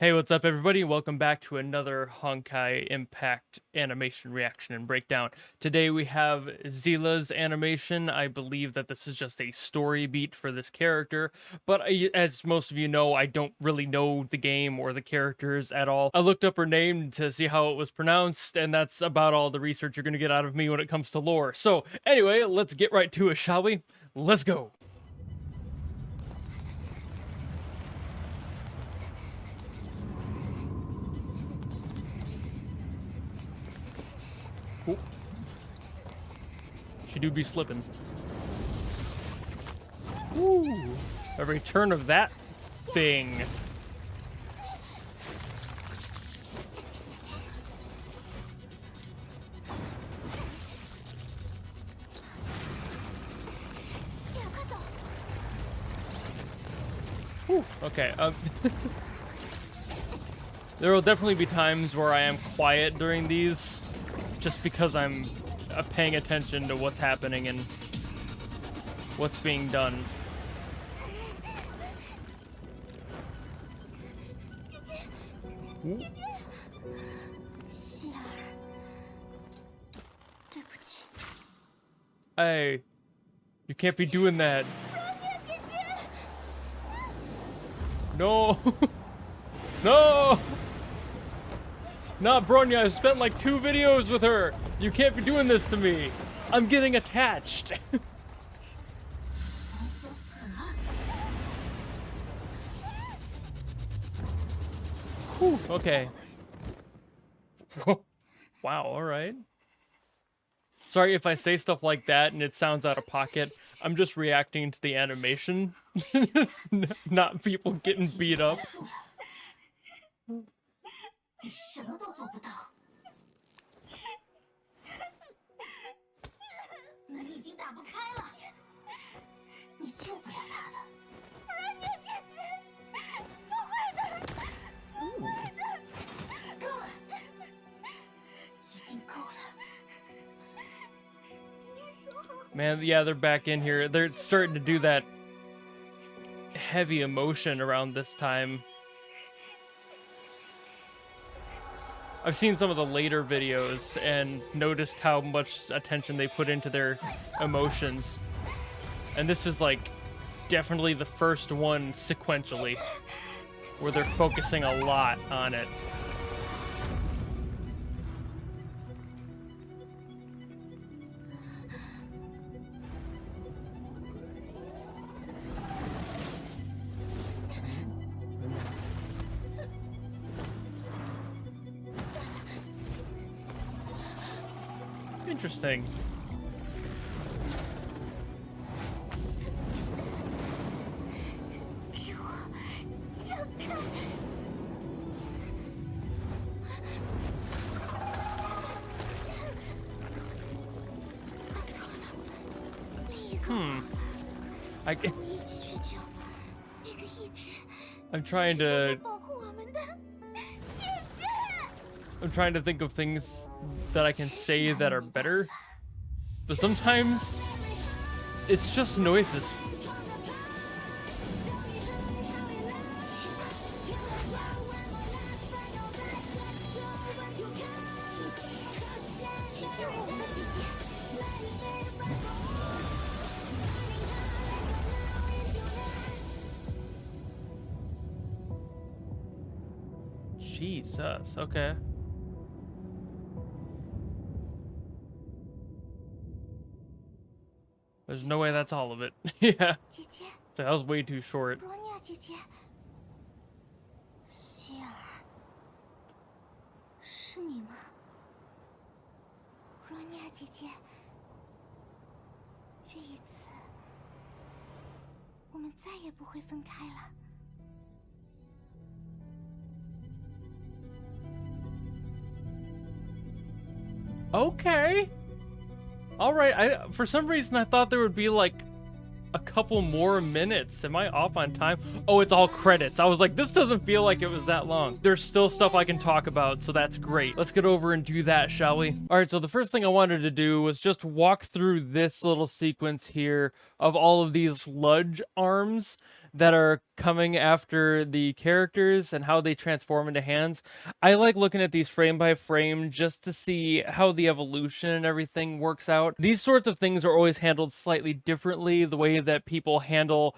Hey, what's up, everybody? Welcome back to another Honkai Impact animation reaction and breakdown. Today we have Seele's animation. I believe that this is just a story beat for this character, but as most of you know, I don't really know the game or the characters at all. I looked up her name to see how it was pronounced, and that's about all the research you're going to get out of me when it comes to lore. So anyway, let's get right to it, shall we? Let's go! Ooh. She do be slipping. Ooh, a return of that thing. Ooh, okay, there will definitely be times where I am quiet during these, just because I'm paying attention to what's happening and what's being done. Ooh. Hey, you can't be doing that. No. No. Not bronya, I've spent like 2 videos with her. You can't be doing this to me. I'm getting attached. Whew, okay. Wow, alright. Sorry if I say stuff like that and it sounds out of pocket. I'm just reacting to the animation. Not people getting beat up. Man, yeah, they're back in here. They're starting to do that heavy emotion around this time. I've seen some of the later videos and noticed how much attention they put into their emotions. And this is like definitely the first one sequentially where they're focusing a lot on it. Interesting. I'm trying to think of things that I can say that are better, but sometimes it's just noises. Jesus, okay. There's no way that's all of it. Yeah. So that was way too short. Okay. All right. For some reason I thought there would be like a couple more minutes. Am I off on time? Oh, it's all credits. I was like, this doesn't feel like it was that long. There's still stuff I can talk about, so that's great. Let's get over and do that, shall we? All right, so the first thing I wanted to do was just walk through this little sequence here of all of these sludge arms that are coming after the characters and how they transform into hands. I like looking at these frame by frame just to see how the evolution and everything works out. These sorts of things are always handled slightly differently. The way that people handle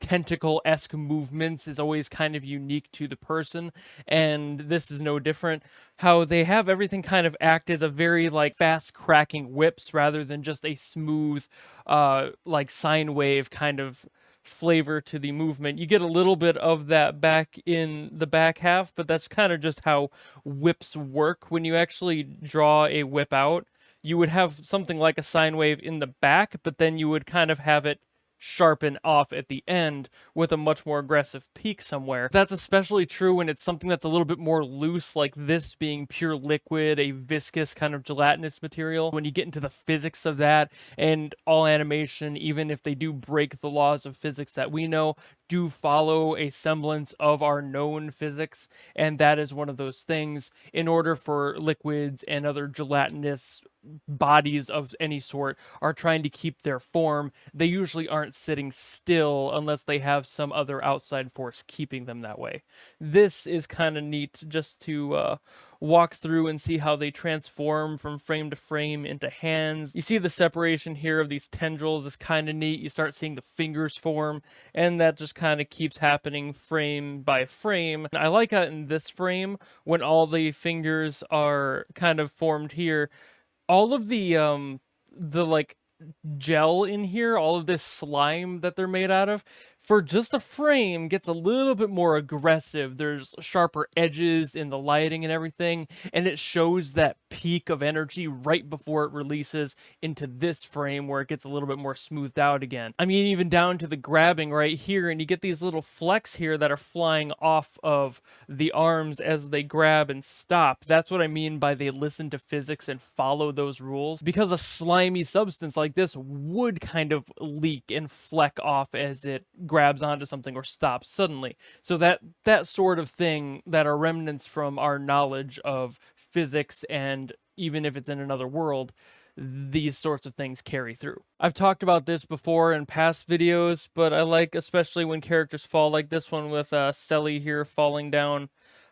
tentacle-esque movements is always kind of unique to the person, and this is no different. How they have everything kind of act as a very like fast cracking whips rather than just a smooth like sine wave kind of flavor to the movement. You get a little bit of that back in the back half, but that's kind of just how whips work. When you actually draw a whip out, you would have something like a sine wave in the back, but then you would kind of have it sharpen off at the end with a much more aggressive peak somewhere. That's especially true when it's something that's a little bit more loose, like this being pure liquid, a viscous kind of gelatinous material. When you get into the physics of that, and all animation, even if they do break the laws of physics that we know, do follow a semblance of our known physics, and that is one of those things. In order for liquids and other gelatinous bodies of any sort are trying to keep their form, they usually aren't sitting still unless they have some other outside force keeping them that way. This is kind of neat just to walk through and see how they transform from frame to frame into hands. You see the separation here of these tendrils is kind of neat. You start seeing the fingers form, and that just kind of keeps happening frame by frame. I like how in this frame, when all the fingers are kind of formed here, all of the like gel in here, all of this slime that they're made out of, for just a frame gets a little bit more aggressive. There's sharper edges in the lighting and everything, and it shows that peak of energy right before it releases into this frame where it gets a little bit more smoothed out again. I mean, even down to the grabbing right here, and you get these little flecks here that are flying off of the arms as they grab and stop. That's what I mean by they listen to physics and follow those rules, because a slimy substance like this would kind of leak and fleck off as it grabs onto something or stops suddenly. So that sort of thing that are remnants from our knowledge of physics, and even if it's in another world, these sorts of things carry through. I've talked about this before in past videos, but I like especially when characters fall, like this one with Seele here falling down,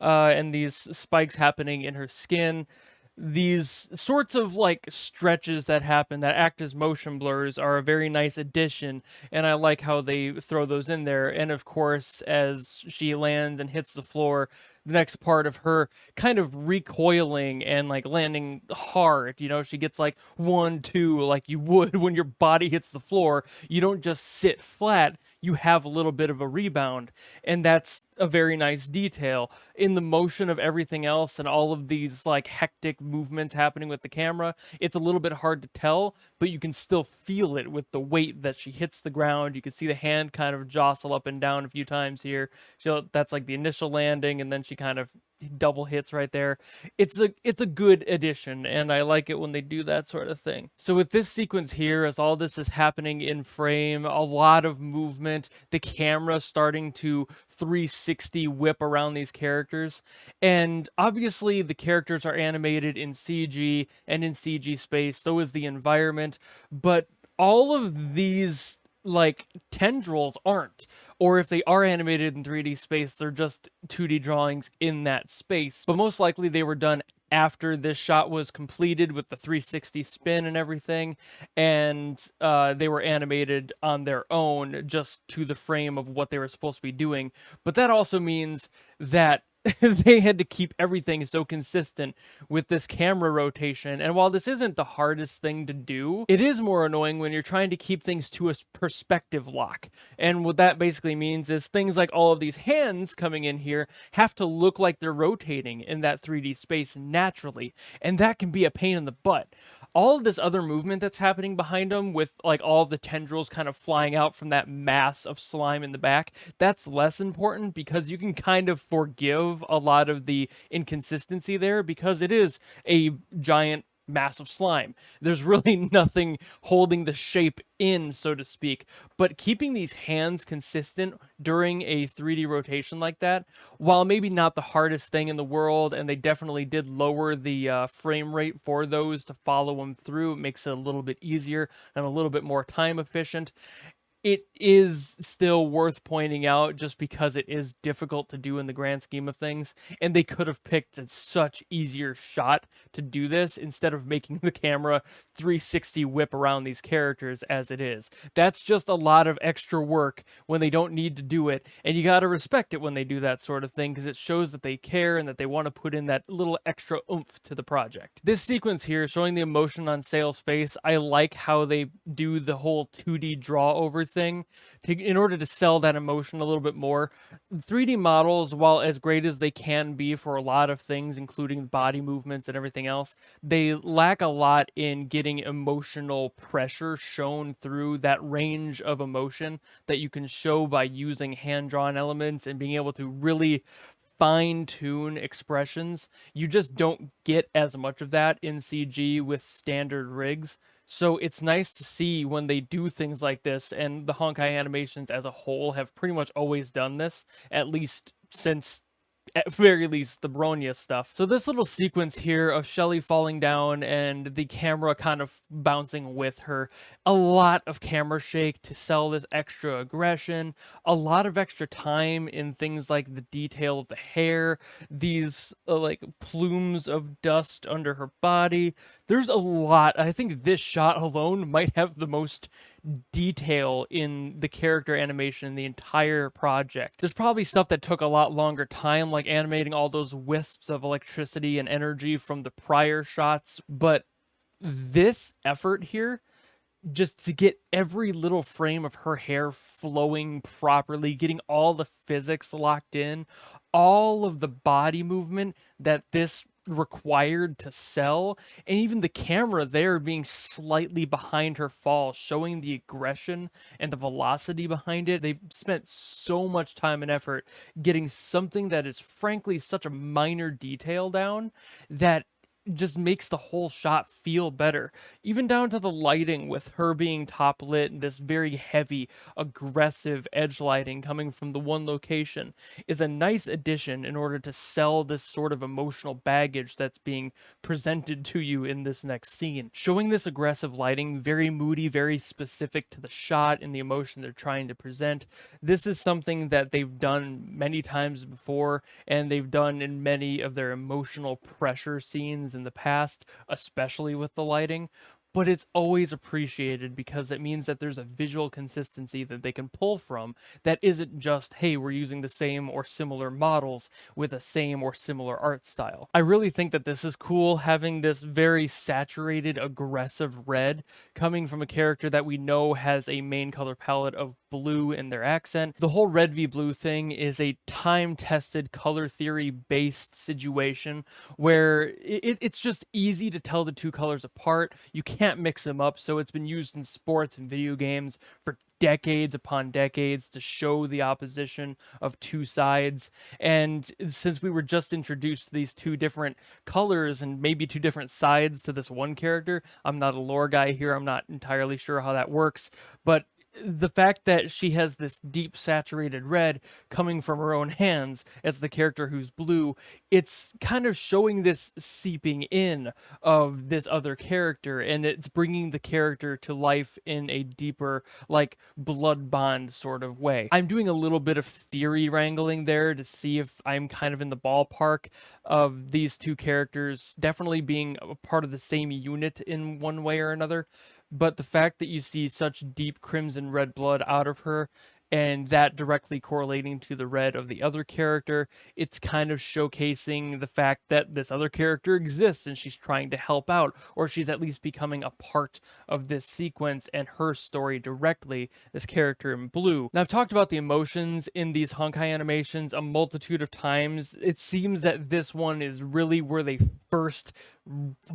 and these spikes happening in her skin. These sorts of like stretches that happen that act as motion blurs are a very nice addition, and I like how they throw those in there. And of course, as she lands and hits the floor, the next part of her kind of recoiling and like landing hard, she gets like 1, 2, like you would when your body hits the floor. You don't just sit flat, you have a little bit of a rebound, and that's a very nice detail in the motion of everything else. And all of these like hectic movements happening with the camera, it's a little bit hard to tell, but you can still feel it with the weight that she hits the ground. You can see the hand kind of jostle up and down a few times here. So that's like the initial landing, and then she kind of double hits right there. It's a good addition, and I like it when they do that sort of thing. So with this sequence here, as all this is happening in frame, a lot of movement, the camera starting to 360 whip around these characters, and obviously the characters are animated in CG and in CG space, so is the environment, but all of these like tendrils aren't, or if they are animated in 3D space, they're just 2D drawings in that space. But most likely they were done after this shot was completed with the 360 spin and everything, and they were animated on their own just to the frame of what they were supposed to be doing. But that also means that they had to keep everything so consistent with this camera rotation. And while this isn't the hardest thing to do, it is more annoying when you're trying to keep things to a perspective lock. And what that basically means is things like all of these hands coming in here have to look like they're rotating in that 3D space naturally. And that can be a pain in the butt. All of this other movement that's happening behind them, with like all of the tendrils kind of flying out from that mass of slime in the back, that's less important, because you can kind of forgive a lot of the inconsistency there, because it is a giant massive slime. There's really nothing holding the shape in, so to speak. But keeping these hands consistent during a 3D rotation like that, while maybe not the hardest thing in the world, and they definitely did lower the frame rate for those to follow them through, it makes it a little bit easier and a little bit more time efficient. it is still worth pointing out just because it is difficult to do in the grand scheme of things, and they could have picked a such easier shot to do this instead of making the camera 360 whip around these characters as it is. That's just a lot of extra work when they don't need to do it, and you got to respect it when they do that sort of thing because it shows that they care and that they want to put in that little extra oomph to the project. This sequence here showing the emotion on Seele's face, I like how they do the whole 2D draw over thing in order to sell that emotion a little bit more. 3D models, while as great as they can be for a lot of things, including body movements and everything else, they lack a lot in getting emotional pressure shown through that range of emotion that you can show by using hand-drawn elements and being able to really fine-tune expressions. You just don't get as much of that in CG with standard rigs. So it's nice to see when they do things like this, and the Honkai animations as a whole have pretty much always done this, at least since at very least the bronya stuff. So this little sequence here of Shelly falling down and the camera kind of bouncing with her, a lot of camera shake to sell this extra aggression, a lot of extra time in things like the detail of the hair, these like plumes of dust under her body. There's a lot. I think this shot alone might have the most detail in the character animation in the entire project. There's probably stuff that took a lot longer time, like animating all those wisps of electricity and energy from the prior shots, but this effort here, just to get every little frame of her hair flowing properly, getting all the physics locked in, all of the body movement that this required to sell, and even the camera there being slightly behind her fall, showing the aggression and the velocity behind it. They spent so much time and effort getting something that is frankly such a minor detail down that just makes the whole shot feel better. Even down to the lighting with her being top lit and this very heavy, aggressive edge lighting coming from the one location is a nice addition in order to sell this sort of emotional baggage that's being presented to you in this next scene. Showing this aggressive lighting, very moody, very specific to the shot and the emotion they're trying to present. This is something that they've done many times before, and they've done in many of their emotional pressure scenes in the past, especially with the lighting, but it's always appreciated because it means that there's a visual consistency that they can pull from that isn't just, hey, we're using the same or similar models with a same or similar art style. I really think that this is cool, having this very saturated, aggressive red coming from a character that we know has a main color palette of blue in their accent. The whole red v blue thing is a time-tested color theory based situation where it's just easy to tell the two colors apart. You can't mix them up, so it's been used in sports and video games for decades upon decades to show the opposition of two sides. And since we were just introduced to these two different colors and maybe two different sides to this one character, I'm not a lore guy here, I'm not entirely sure how that works, but the fact that she has this deep saturated red coming from her own hands as the character who's blue, it's kind of showing this seeping in of this other character, and it's bringing the character to life in a deeper, like, blood bond sort of way. I'm doing a little bit of theory wrangling there to see if I'm kind of in the ballpark of these two characters definitely being a part of the same unit in one way or another. But the fact that you see such deep crimson red blood out of her, and that directly correlating to the red of the other character, it's kind of showcasing the fact that this other character exists and she's trying to help out, or she's at least becoming a part of this sequence and her story directly, this character in blue. Now, I've talked about the emotions in these Honkai animations a multitude of times. It seems that this one is really where they first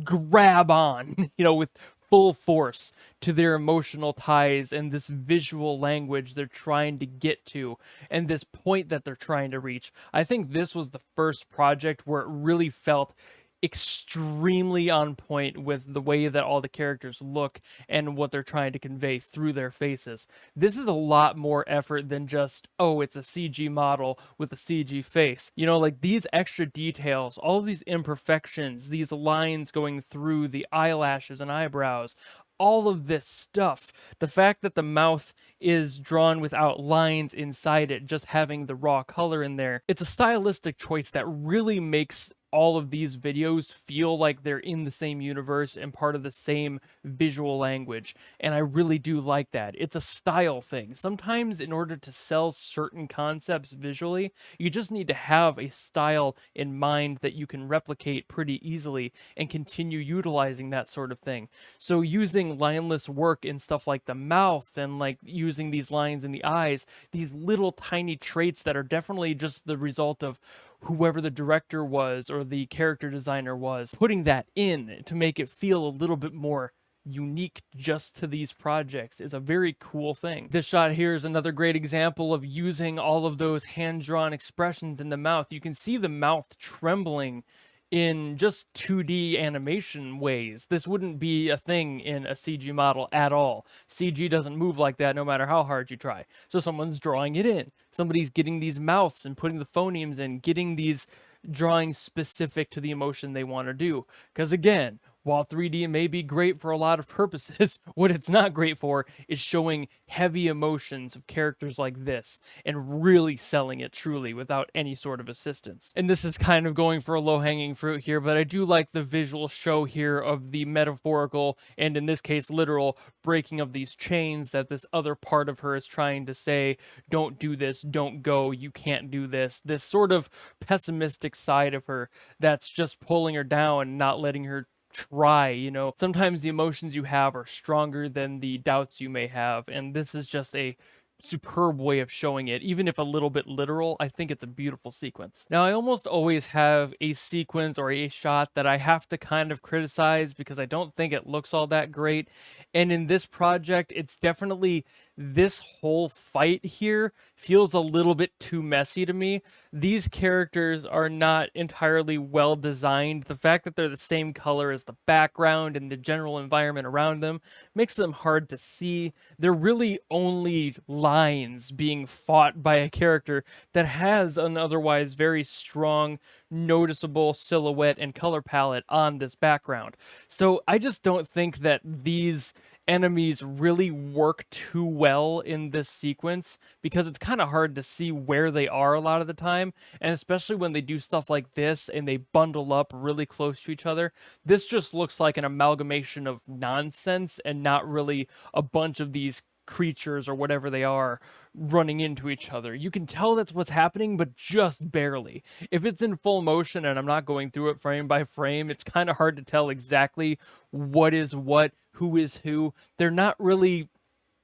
grab on, with full force to their emotional ties and this visual language they're trying to get to and this point that they're trying to reach. I think this was the first project where it really felt extremely on point with the way that all the characters look and what they're trying to convey through their faces. This is a lot more effort than just, oh, it's a CG model with a CG face. Like these extra details, all of these imperfections, these lines going through the eyelashes and eyebrows, all of this stuff. The fact that the mouth is drawn without lines inside it, just having the raw color in there, it's a stylistic choice that really makes all of these videos feel like they're in the same universe and part of the same visual language. And I really do like that. It's a style thing. Sometimes in order to sell certain concepts visually, you just need to have a style in mind that you can replicate pretty easily and continue utilizing that sort of thing. So using lineless work in stuff like the mouth and like using these lines in the eyes, these little tiny traits that are definitely just the result of whoever the director was or the character designer was, putting that in to make it feel a little bit more unique just to these projects is a very cool thing. This shot here is another great example of using all of those hand-drawn expressions in the mouth. You can see the mouth trembling in just 2D animation ways. This wouldn't be a thing in a CG model at all. CG doesn't move like that no matter how hard you try. So someone's drawing it in. Somebody's getting these mouths and putting the phonemes in, getting these drawings specific to the emotion they want to do. Because again, while 3D may be great for a lot of purposes, what it's not great for is showing heavy emotions of characters like this and really selling it truly without any sort of assistance. And this is kind of going for a low-hanging fruit here, but I do like the visual show here of the metaphorical, and in this case literal, breaking of these chains that this other part of her is trying to say, don't do this, don't go, you can't do this. This sort of pessimistic side of her that's just pulling her down and not letting her try, you know. Sometimes the emotions you have are stronger than the doubts you may have, and this is just a superb way of showing it. Even if a little bit literal, I think it's a beautiful sequence. Now, I almost always have a sequence or a shot that I have to kind of criticize because I don't think it looks all that great, and in this project, it's definitely this whole fight here feels a little bit too messy to me. These characters are not entirely well designed. The fact that they're the same color as the background and the general environment around them makes them hard to see. They're really only lines being fought by a character that has an otherwise very strong, noticeable silhouette and color palette on this background. So I just don't think that these enemies really work too well in this sequence because it's kind of hard to see where they are a lot of the time, and especially when they do stuff like this and they bundle up really close to each other. This just looks like an amalgamation of nonsense and not really a bunch of these creatures or whatever they are running into each other. You can tell that's what's happening, but just barely. If it's in full motion and I'm not going through it frame by frame, it's kind of hard to tell exactly what is what, who is who. They're not really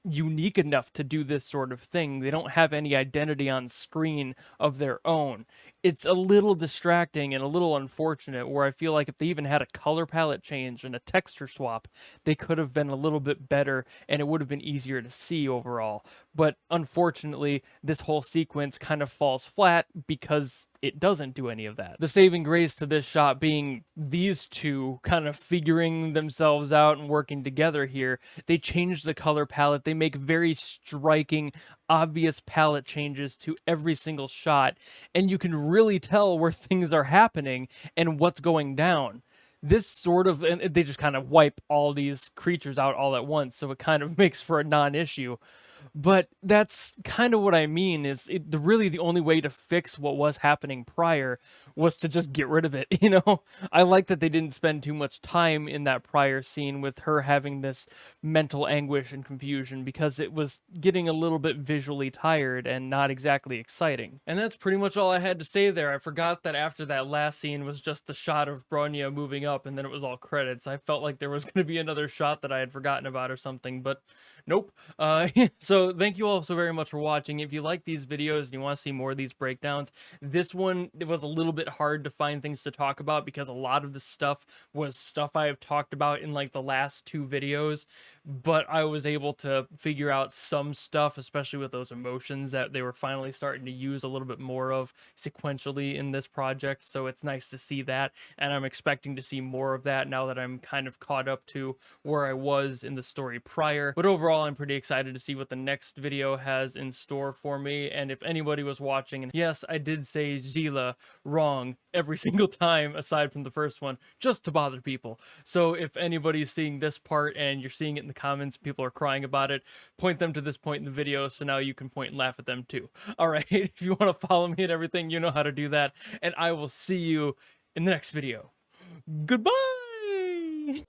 unique enough to do this sort of thing. They don't have any identity on screen of their own. It's a little distracting and a little unfortunate, where I feel like if they even had a color palette change and a texture swap, they could have been a little bit better and it would have been easier to see overall. But unfortunately, this whole sequence kind of falls flat because it doesn't do any of that. The saving grace to this shot being these two kind of figuring themselves out and working together here. They change the color palette. They make very striking, obvious palette changes to every single shot, and you can really tell where things are happening and what's going down. This sort of, and they just kind of wipe all these creatures out all at once, so it kind of makes for a non-issue. But that's kind of what I mean, is really the only way to fix what was happening prior was to just get rid of it, you know? I like that they didn't spend too much time in that prior scene with her having this mental anguish and confusion, because it was getting a little bit visually tired and not exactly exciting. And that's pretty much all I had to say there. I forgot that after that last scene was just the shot of Bronya moving up and then it was all credits. I felt like there was going to be another shot that I had forgotten about or something, but nope. So thank you all so very much for watching. If you like these videos and you want to see more of these breakdowns, this one, it was a little bit hard to find things to talk about because a lot of the stuff was stuff I have talked about in like the last two videos. but I was able to figure out some stuff, especially with those emotions that they were finally starting to use a little bit more of sequentially in this project. So it's nice to see that, and I'm expecting to see more of that now that I'm kind of caught up to where I was in the story prior. But overall, I'm pretty excited to see what the next video has in store for me. And if anybody was watching, and yes, I did say Seele wrong every single time aside from the first one, just to bother people. So if anybody's seeing this part and you're seeing it in the comments, people are crying about it, point them to this point in the video so now you can point and laugh at them too. All right, if you want to follow me and everything, you know how to do that, and I will see you in the next video. Goodbye!